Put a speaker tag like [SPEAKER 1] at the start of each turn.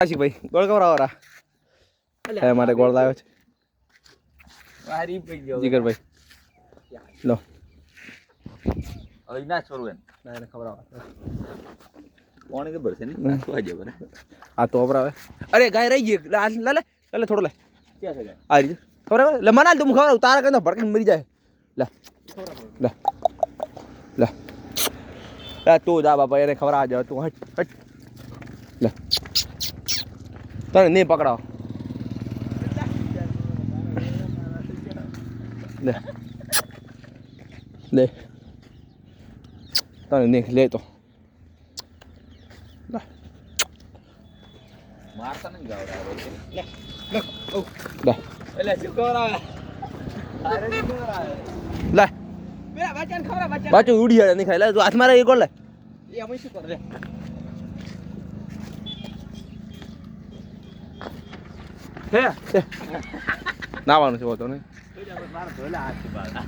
[SPEAKER 1] આશિક ભાઈ ગોળ કવરાવરા એ મારે ગોળ લાવ્યો છે
[SPEAKER 2] વારી પઈ ગયો
[SPEAKER 1] જીગર ભાઈ લો
[SPEAKER 2] હવે ના છોડું એમ
[SPEAKER 1] ના એને ખવરાવા
[SPEAKER 2] કોણે તો ભરશે ને નાખવા જે બને
[SPEAKER 1] આ તો અપરાવે અરે ગાય રહી ગઈ લે લે લે થોડો લે
[SPEAKER 2] ક્યાં છે ગાય
[SPEAKER 1] આ રીતે ખવરાવે લે મનાલ તું ખવરાવ તારા કને ભડકીને મરી જાય લે લે લે લે તું જા બાપા એને ખવરાવા જાવ તું હટ હટ લે તને નહીં પકડાવ લે લે તને નહીં લે તો
[SPEAKER 2] મારતા નહીં ગાવડા લે
[SPEAKER 1] લે
[SPEAKER 2] એટલે શું કરાવે અરે શું કરાવે
[SPEAKER 1] લે
[SPEAKER 2] બે બચ્ચાને ખવરા બચ્ચા
[SPEAKER 1] બાચું ઉડી જાય નહીં ખાય લે તું હાથમાં રહી કોણ લે
[SPEAKER 2] એ અમે શું કરે લે
[SPEAKER 1] હે નાવાનું છે હોતો નહીં
[SPEAKER 2] મારા ધોલા હાથ બાળા